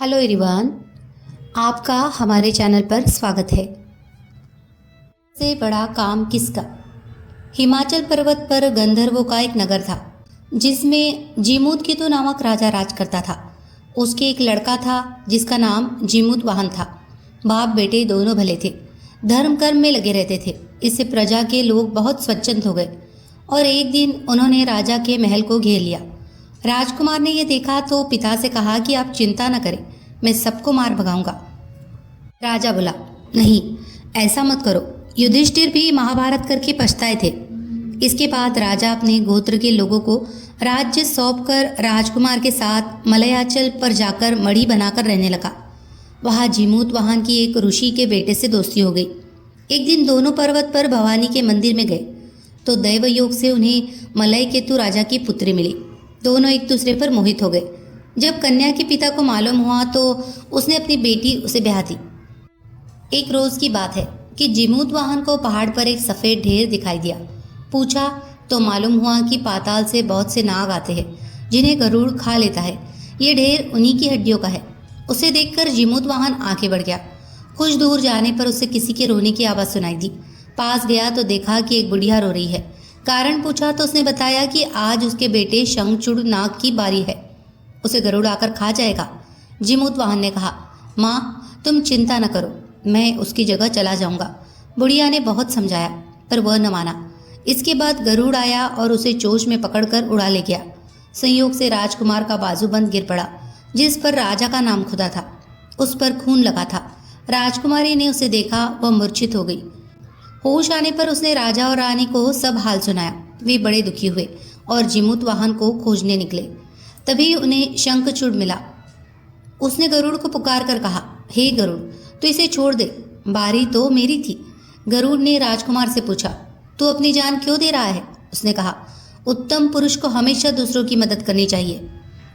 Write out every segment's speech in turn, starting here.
Hello everyone, आपका हमारे channel पर स्वागत है। सबसे बड़ा काम किसका? हिमाचल पर्वत पर गंधर्वों का एक नगर था जिसमें जीमूतकेतु नामक राजा राज करता था। उसके एक लड़का था जिसका नाम जीमूतवाहन था। बाप बेटे दोनों भले थे, धर्म कर्म में लगे रहते थे। इससे प्रजा के लोग बहुत स्वच्छंद हो गए और एक दिन उन्होंने राजा के महल को घेर लिया। राजकुमार ने यह देखा तो पिता से कहा कि आप चिंता न करें, मैं सबको मार भगाऊंगा। राजा बोला, नहीं, ऐसा मत करो। युधिष्ठिर भी महाभारत करके पछताए थे। इसके बाद राजा अपने गोत्र के लोगों को राज्य सौंपकर राजकुमार के साथ मलयाचल पर जाकर मढ़ी बनाकर रहने लगा। वहाँ जीमूतवाहन की एक ऋषि के बेटे से दोस्ती हो गई। एक दिन दोनों पर्वत पर भवानी के मंदिर में गए तो दैव योग से उन्हें मलयकेतु राजा की पुत्री मिली। दोनों एक दूसरे पर मोहित हो गए। जब कन्या के पिता को मालूम हुआ तो उसने अपनी बेटी उसे ब्याह दी। एक रोज की बात है कि जीमूतवाहन को पहाड़ पर एक सफ़ेद ढेर दिखाई दिया। पूछा तो मालूम हुआ कि पाताल से बहुत से नाग आते हैं जिन्हें गरुड़ खा लेता है। ये ढेर उन्हीं की हड्डियों का है। उसे देखकर जीमूतवाहन आगे बढ़ गया। कुछ दूर जाने पर उसे किसी के रोने की आवाज़ सुनाई दी। पास गया तो देखा कि एक बुढ़िया रो रही है। कारण पूछा तो उसने बताया कि आज उसके बेटे शंखचूड़ नाग की बारी है, उसे गरुड़ आकर खा जाएगा। जीमूतवाहन ने कहा, माँ तुम चिंता न करो, मैं उसकी जगह चला जाऊंगा। बुढ़िया ने बहुत समझाया पर वह न माना। इसके बाद गरुड़ आया और उसे चोंच में पकड़कर उड़ा ले गया। संयोग से राजकुमार का बाजूबंद गिर पड़ा जिस पर राजा का नाम खुदा था। उस पर खून लगा था। राजकुमारी ने उसे देखा, वह मूर्छित हो गई। होश आने पर उसने राजा और रानी को सब हाल सुनाया। वे बड़े दुखी हुए और जीमूतवाहन को खोजने निकले। तभी उन्हें शंखचूड़ मिला। उसने गरुड़ को पुकार कर कहा, हे गरुड़, तू इसे छोड़ दे, बारी तो मेरी थी। गरुड़ ने राजकुमार से पूछा, तू अपनी जान क्यों दे रहा है? उसने कहा, उत्तम पुरुष को हमेशा दूसरों की मदद करनी चाहिए।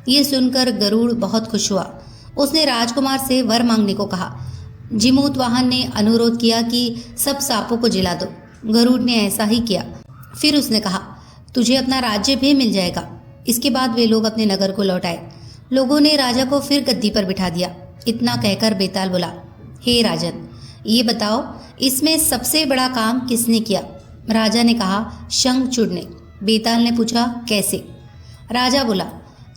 ये सुनकर गरुड़ बहुत खुश हुआ। उसने राजकुमार से वर मांगने को कहा। जीमूतवाहन ने अनुरोध किया कि सब सांपों को जिला दो। गरुड़ ने ऐसा ही किया। फिर उसने कहा, तुझे अपना राज्य भी मिल जाएगा। इसके बाद वे लोग अपने नगर को लौट आए। लोगों ने राजा को फिर गद्दी पर बिठा दिया। इतना कहकर बेताल बोला, हे राजन, ये बताओ इसमें सबसे बड़ा काम किसने किया? राजा ने कहा, शंखचूड़ ने। बेताल ने पूछा, कैसे? राजा बोला,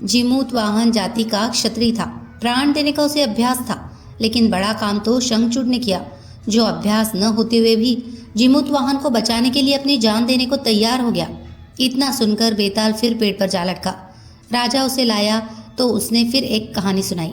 जीमूतवाहन जाति का क्षत्रिय था, प्राण देने का उसे अभ्यास था, लेकिन बड़ा काम तो शंखचूड़ ने किया, जो अभ्यास न होते हुए भी जीमूतवाहन को बचाने के लिए अपनी जान देने को तैयार हो गया। इतना सुनकर बेताल फिर पेड़ पर जा लटका। राजा उसे लाया तो उसने फिर एक कहानी सुनाई।